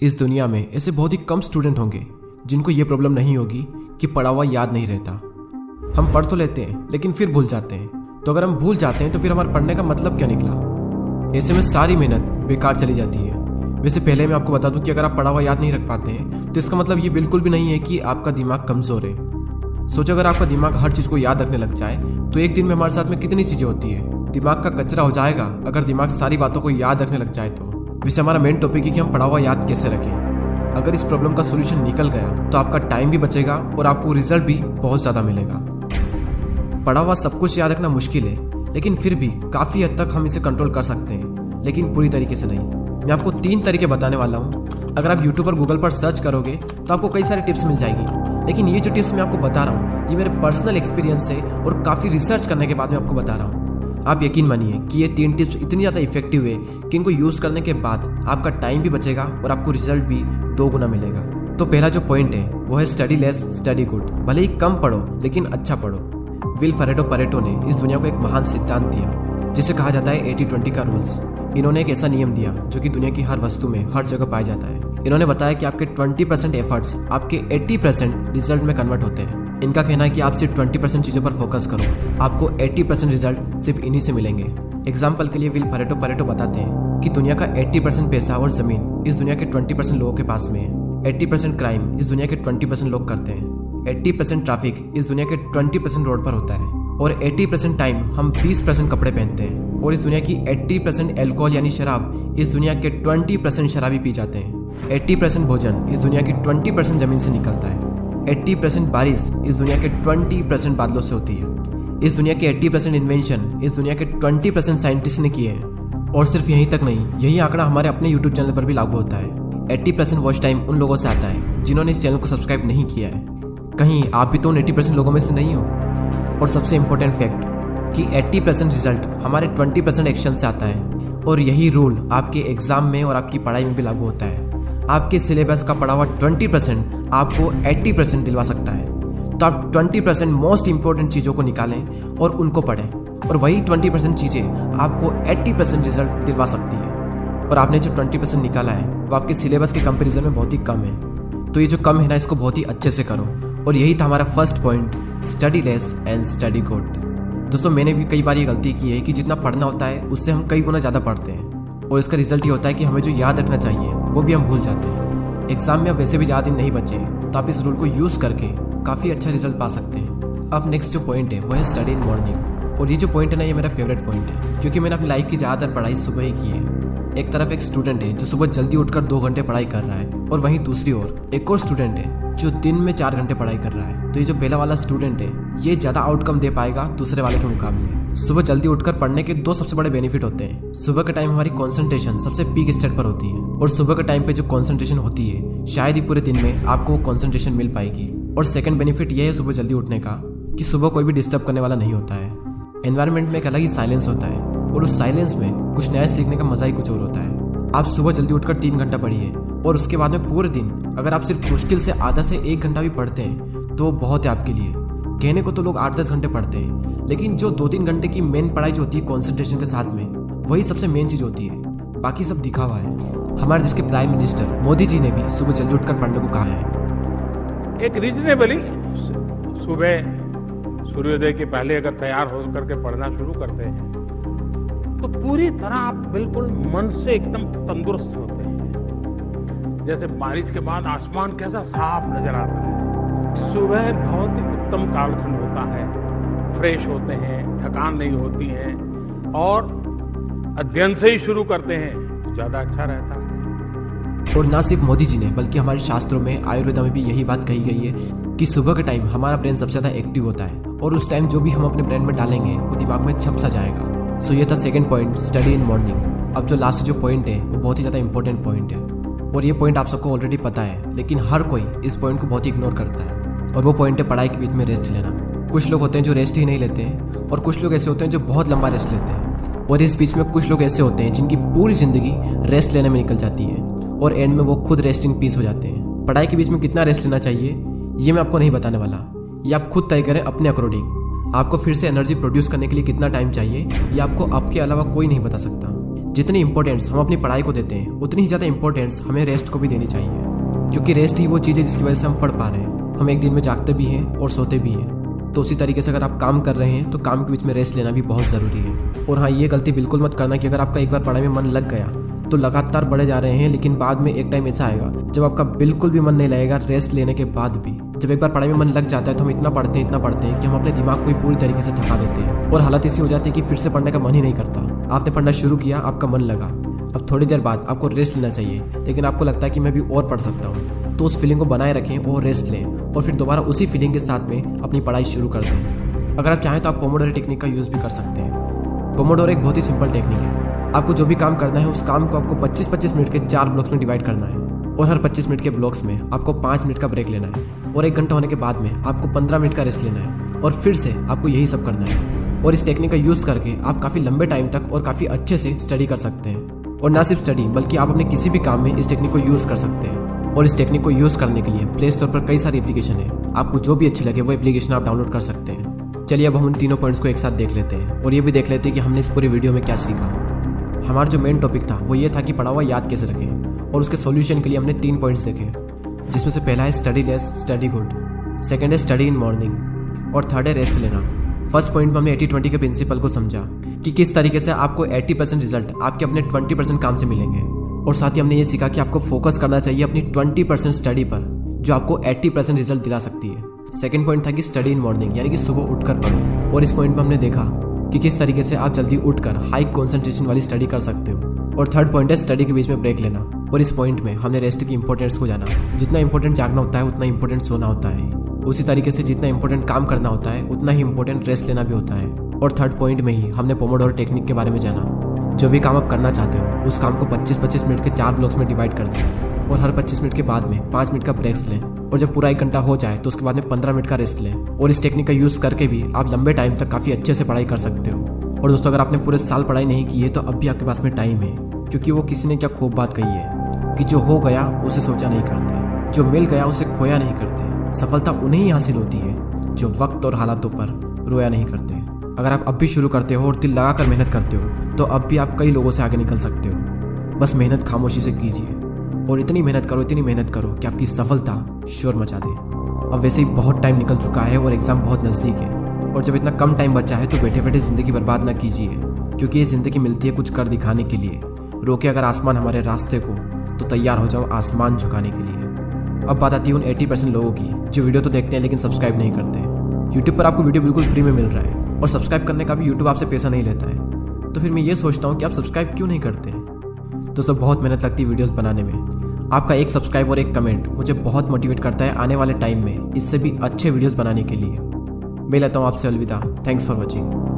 इस दुनिया में ऐसे बहुत ही कम स्टूडेंट होंगे जिनको ये प्रॉब्लम नहीं होगी कि पढ़ा हुआ याद नहीं रहता। हम पढ़ तो लेते हैं लेकिन फिर भूल जाते हैं। तो अगर हम भूल जाते हैं तो फिर हमारे पढ़ने का मतलब क्या निकला? ऐसे में सारी मेहनत बेकार चली जाती है। वैसे पहले मैं आपको बता दूं कि अगर आप पढ़ा हुआ याद नहीं रख पाते हैं तो इसका मतलब ये बिल्कुल भी नहीं है कि आपका दिमाग कमज़ोर है। सोचो अगर आपका दिमाग हर चीज़ को याद रखने लग जाए तो एक दिन में हमारे साथ में कितनी चीज़ें होती है। दिमाग का कचरा हो जाएगा अगर दिमाग सारी बातों को याद रखने लग जाए तो। वैसे हमारा मेन टॉपिक है कि हम पढ़ा हुआ याद कैसे रखें। अगर इस प्रॉब्लम का सोल्यूशन निकल गया तो आपका टाइम भी बचेगा और आपको रिजल्ट भी बहुत ज़्यादा मिलेगा। पढ़ा हुआ सब कुछ याद रखना मुश्किल है, लेकिन फिर भी काफ़ी हद तक हम इसे कंट्रोल कर सकते हैं, लेकिन पूरी तरीके से नहीं। मैं आपको 3 तरीके बताने वाला हूँ। अगर आप यूट्यूब और गूगल पर सर्च करोगे तो आपको कई सारी टिप्स मिल जाएगी, लेकिन ये जो टिप्स मैं आपको बता रहा हूँ ये मेरे पर्सनल एक्सपीरियंस से और काफ़ी रिसर्च करने के बाद मैं आपको बता रहा हूँ। आप यकीन मानिए कि ये 3 टिप्स इतनी ज़्यादा इफेक्टिव है कि इनको यूज़ करने के बाद आपका टाइम भी बचेगा और आपको रिजल्ट भी 2 गुना मिलेगा। तो पहला जो पॉइंट है वो है स्टडी लेस स्टडी गुड। भले ही कम पढ़ो लेकिन अच्छा पढ़ो। विल परेटो ने इस दुनिया को एक महान सिद्धांत दिया जिसे कहा जाता है 80-20 का रूल्स। इन्होंने एक ऐसा नियम दिया जो कि दुनिया की हर वस्तु में हर जगह पाया जाता है। इन्होंने बताया कि आपके 20% एफर्ट्स आपके 80% रिजल्ट में कन्वर्ट होते हैं। इनका कहना है कि आप सिर्फ 20% चीज़ों पर फोकस करो, आपको 80% रिजल्ट सिर्फ इन्हीं से मिलेंगे। एग्जाम्पल के लिए विल परेटो बताते हैं कि दुनिया का 80% पैसा और ज़मीन इस दुनिया के 20% लोगों के पास में है। 80% क्राइम इस दुनिया के 20% लोग करते हैं। 80% ट्रैफिक इस दुनिया के 20% रोड पर होता है। और 80% टाइम हम 20% कपड़े पहनते हैं। और इस दुनिया की 80% एल्कोहल यानी शराब इस दुनिया के 20% शराबी पी जाते हैं। 80% भोजन इस दुनिया की 20% जमीन से निकलता है। 80% बारिश इस दुनिया के 20% बादलों से होती है। इस दुनिया के 80% इन्वेंशन इस दुनिया के 20% साइंटिस्ट ने किए हैं। और सिर्फ यहीं तक नहीं, यही आंकड़ा हमारे अपने यूट्यूब चैनल पर भी लागू होता है। 80% वॉच टाइम उन लोगों से आता है जिन्होंने इस चैनल को सब्सक्राइब नहीं किया है। कहीं आप भी तो उन 80% लोगों में से नहीं हो। और सबसे इम्पोर्टेंट फैक्ट कि 80% रिजल्ट हमारे 20% एक्शन से आता है। और यही रूल आपके एग्जाम में और आपकी पढ़ाई में भी लागू होता है। आपके सिलेबस का पढ़ा हुआ 20% आपको 80% दिलवा सकता है। तो आप 20% मोस्ट इंपॉर्टेंट चीज़ों को निकालें और उनको पढ़ें, और वही 20% चीज़ें आपको 80% रिजल्ट दिलवा सकती है। और आपने जो 20% निकाला है वो आपके सिलेबस के कंपैरिजन में बहुत ही कम है। तो ये जो कम है ना, इसको बहुत ही अच्छे से करो। और यही था हमारा first point, study less and study good. दोस्तों, मैंने भी कई बार ये गलती की है कि जितना पढ़ना होता है उससे हम कई गुना ज़्यादा पढ़ते हैं, और इसका रिजल्ट ये होता है कि हमें जो याद रखना चाहिए वो भी हम भूल जाते हैं। एग्जाम में अब वैसे भी ज़्यादा दिन नहीं बचे तो आप इस रूल को यूज़ करके काफ़ी अच्छा रिजल्ट पा सकते हैं। अब नेक्स्ट जो पॉइंट है वो है स्टडी इन मॉर्निंग। और ये जो पॉइंट है ना, ये मेरा फेवरेट पॉइंट है, क्योंकि मैंने अपनी लाइफ की ज़्यादातर पढ़ाई सुबह ही की है। एक तरफ एक स्टूडेंट है जो सुबह जल्दी उठकर 2 घंटे पढ़ाई कर रहा है, और वहीं दूसरी ओर एक और स्टूडेंट है जो दिन में 4 घंटे पढ़ाई कर रहा है। तो ये जो पहला वाला स्टूडेंट है ये ज़्यादा आउटकम दे पाएगा दूसरे वाले के मुकाबले। सुबह जल्दी उठकर पढ़ने के 2 सबसे बड़े बेनिफिट होते हैं। सुबह के टाइम हमारी कंसंट्रेशन सबसे पीक स्टेट पर होती है, और सुबह के टाइम पे जो कंसंट्रेशन होती है शायद ही पूरे दिन में आपको कंसंट्रेशन मिल पाएगी। और सेकंड बेनिफिट ये है सुबह जल्दी उठने का कि सुबह कोई भी डिस्टर्ब करने वाला नहीं होता है। एनवायरनमेंट में एक अलग ही साइलेंस होता है, और उस साइलेंस में कुछ नया सीखने का मजा ही कुछ और होता है। आप सुबह जल्दी उठकर 3 घंटा पढ़िए, और उसके बाद में पूरे दिन अगर आप सिर्फ मुश्किल से आधा से 1 घंटा भी पढ़ते हैं तो बहुत है आपके लिए। कहने को तो लोग 8-10 घंटे पढ़ते हैं, लेकिन जो 2-3 घंटे की मेन पढ़ाई जो होती है कॉन्सेंट्रेशन के साथ में, वही सबसे मेन चीज़ होती है। बाकी सब दिखावा है। हमारे देश के प्राइम मिनिस्टर मोदी जी ने भी सुबह जल्दी उठकर पढ़ने को कहा है। एक रीजनेबली सुबह सूर्योदय के पहले अगर तैयार हो करके पढ़ना शुरू करते हैं तो पूरी तरह आप बिल्कुल मन से एकदम तंदुरुस्त होते हैं। जैसे बारिश के बाद आसमान कैसा साफ नजर आता है। सुबह बहुत ही उत्तम कालखंड होता है, फ्रेश होते हैं, थकान नहीं होती है, और अध्ययन से ही शुरू करते हैं तो ज़्यादा अच्छा रहता है। और ना सिर्फ मोदी जी ने बल्कि हमारे शास्त्रों में, आयुर्वेदा में भी यही बात कही गई है कि सुबह के टाइम हमारा ब्रेन सबसे ज़्यादा एक्टिव होता है, और उस टाइम जो भी हम अपने ब्रेन में डालेंगे वो दिमाग में छप सा जाएगा। सो ये था second point, study in morning. अब जो लास्ट जो पॉइंट है वो बहुत ही ज़्यादा इंपॉर्टेंट पॉइंट है, और ये पॉइंट आप सबको ऑलरेडी पता है, लेकिन हर कोई इस पॉइंट को बहुत ही इग्नोर करता है। और वो पॉइंट है पढ़ाई के बीच में रेस्ट लेना। कुछ लोग होते हैं जो रेस्ट ही नहीं लेते हैं, और कुछ लोग ऐसे होते हैं जो बहुत लंबा रेस्ट लेते हैं, और इस बीच में कुछ लोग ऐसे होते हैं जिनकी पूरी ज़िंदगी रेस्ट लेने में निकल जाती है, और एंड में वो खुद रेस्ट इन पीस हो जाते हैं। पढ़ाई के बीच में कितना रेस्ट लेना चाहिए ये मैं आपको नहीं बताने वाला, ये आप खुद तय करें अपने अकॉर्डिंग। आपको फिर से एनर्जी प्रोड्यूस करने के लिए कितना टाइम चाहिए ये आपको आपके अलावा कोई नहीं बता सकता। जितनी इंपॉर्टेंस हम अपनी पढ़ाई को देते हैं उतनी ही ज़्यादा इंपॉर्टेंस हमें रेस्ट को भी देनी चाहिए, क्योंकि रेस्ट ही वो चीज़ है जिसकी वजह से हम पढ़ पा रहे हैं। हम एक दिन में जागते भी हैं और सोते भी हैं। तो उसी तरीके से अगर आप काम कर रहे हैं तो काम के बीच में रेस्ट लेना भी बहुत ज़रूरी है। और हाँ, ये गलती बिल्कुल मत करना कि अगर आपका एक बार पढ़ाई में मन लग गया तो लगातार पढ़े जा रहे हैं, लेकिन बाद में एक टाइम ऐसा आएगा जब आपका बिल्कुल भी मन नहीं लगेगा रेस्ट लेने के बाद भी। जब एक बार पढ़ाई में मन लग जाता है तो हम इतना पढ़ते हैं कि हम अपने दिमाग को ही पूरी तरीके से थका देते हैं और हालत ऐसी हो जाती है कि फिर से पढ़ने का मन ही नहीं करता। आपने पढ़ना शुरू किया, आपका मन लगा, अब थोड़ी देर बाद आपको रेस्ट लेना चाहिए, लेकिन आपको लगता है कि मैं भी और पढ़ सकता हूँ। तो उस फीलिंग को बनाए रखें और रेस्ट लें और फिर दोबारा उसी फीलिंग के साथ में अपनी पढ़ाई शुरू कर दें। अगर आप चाहें तो आप पोमोडोरो टेक्निक का यूज़ भी कर सकते हैं। पोमोडोरो एक बहुत ही सिंपल टेक्निक है। आपको जो भी काम करना है उस काम को आपको 25-25 मिनट के 4 ब्लॉक्स में डिवाइड करना है और हर 25 मिनट के ब्लॉक्स में आपको 5 मिनट का ब्रेक लेना है और 1 घंटा होने के बाद में आपको 15 मिनट का रेस्ट लेना है और फिर से आपको यही सब करना है। और इस टेक्निक का यूज़ करके आप काफ़ी लंबे टाइम तक और काफ़ी अच्छे से स्टडी कर सकते हैं। और ना सिर्फ स्टडी बल्कि आप अपने किसी भी काम में इस टेक्निक को यूज़ कर सकते हैं। और इस टेक्निक को यूज़ करने के लिए प्ले स्टोर पर कई सारी एप्लीकेशन है, आपको जो भी अच्छी लगे वो एप्लीकेशन आप डाउनलोड कर सकते हैं। चलिए अब हम उन तीनों पॉइंट्स को एक साथ देख लेते हैं और ये भी देख लेते हैं कि हमने इस पूरी वीडियो में क्या सीखा। हमारा जो मेन टॉपिक था वो ये था कि पढ़ा हुआ याद कैसे रखें, और उसके सॉल्यूशन के लिए हमने 3 पॉइंट्स देखे, जिसमें से पहला है study less study good, second है स्टडी इन मॉर्निंग और थर्ड है रेस्ट लेना। फर्स्ट पॉइंट में हमने 80-20 के प्रिंसिपल को समझा कि किस तरीके से आपको 80% रिजल्ट आपके अपने 20% काम से मिलेंगे, और साथ ही हमने ये सीखा कि आपको फोकस करना चाहिए अपनी 20% स्टडी पर जो आपको 80% रिजल्ट दिला सकती है। सेकंड पॉइंट था कि स्टडी इन मॉर्निंग, यानी कि सुबह उठकर पढ़ो, और इस पॉइंट में हमने देखा कि किस तरीके से आप जल्दी उठकर हाई कंसंट्रेशन वाली स्टडी कर सकते हो। और थर्ड पॉइंट है स्टडी के बीच में ब्रेक लेना, और इस पॉइंट में हमने रेस्ट की इंपॉर्टेंस को जाना। जितना इंपॉर्टेंट जागना होता है उतना इंपॉर्टेंट सोना होता है, उसी तरीके से जितना इंपॉर्टेंट काम करना होता है उतना ही इंपॉर्टेंट रेस्ट लेना भी होता है। और थर्ड पॉइंट में ही हमने पोमोडोरो टेक्निक के बारे में जाना। जो भी काम आप करना चाहते हो उस काम को 25-25 मिनट के 4 ब्लॉक्स में डिवाइड कर दें और हर 25 मिनट के बाद में 5 मिनट का ब्रेक्स लें, और जब पूरा 1 घंटा हो जाए तो उसके बाद में 15 मिनट का रेस्ट लें। और इस टेक्निक का यूज़ करके भी आप लंबे टाइम तक काफ़ी अच्छे से पढ़ाई कर सकते हो। और दोस्तों, अगर आपने पूरे साल पढ़ाई नहीं की है तो अब भी आपके पास में टाइम है, क्योंकि वो किसी ने क्या खूब बात कही है कि जो हो गया उसे सोचा नहीं करते, जो मिल गया उसे खोया नहीं करते। सफलता उन्हें ही हासिल होती है जो वक्त और हालातों पर रोया नहीं करते। अगर आप अब भी शुरू करते हो और दिल लगा कर मेहनत करते हो तो अब भी आप कई लोगों से आगे निकल सकते हो। बस मेहनत खामोशी से कीजिए और इतनी मेहनत करो कि आपकी सफलता शोर मचा दे। अब वैसे ही बहुत टाइम निकल चुका है और एग्ज़ाम बहुत नज़दीक है, और जब इतना कम टाइम बचा है तो बैठे बैठे ज़िंदगी बर्बाद ना कीजिए, क्योंकि ये ज़िंदगी मिलती है कुछ कर दिखाने के लिए। रोके अगर आसमान हमारे रास्ते को तो तैयार हो जाओ आसमान झुकाने के लिए। अब बात आती है उन 80% लोगों की जो वीडियो तो देखते हैं लेकिन सब्सक्राइब नहीं करते। यूट्यूब पर आपको वीडियो बिल्कुल फ्री में मिल रहा है और सब्सक्राइब करने का भी यूट्यूब आपसे पैसा नहीं लेता है, तो फिर मैं ये सोचता हूँ कि आप सब्सक्राइब क्यों नहीं करते। दोस्तों, बहुत मेहनत लगती है वीडियोज़ बनाने में। आपका एक सब्सक्राइब और एक कमेंट मुझे बहुत मोटिवेट करता है आने वाले टाइम में इससे भी अच्छे वीडियोज़ बनाने के लिए। मैं लेता हूँ आपसे अलविदा। Thanks for watching.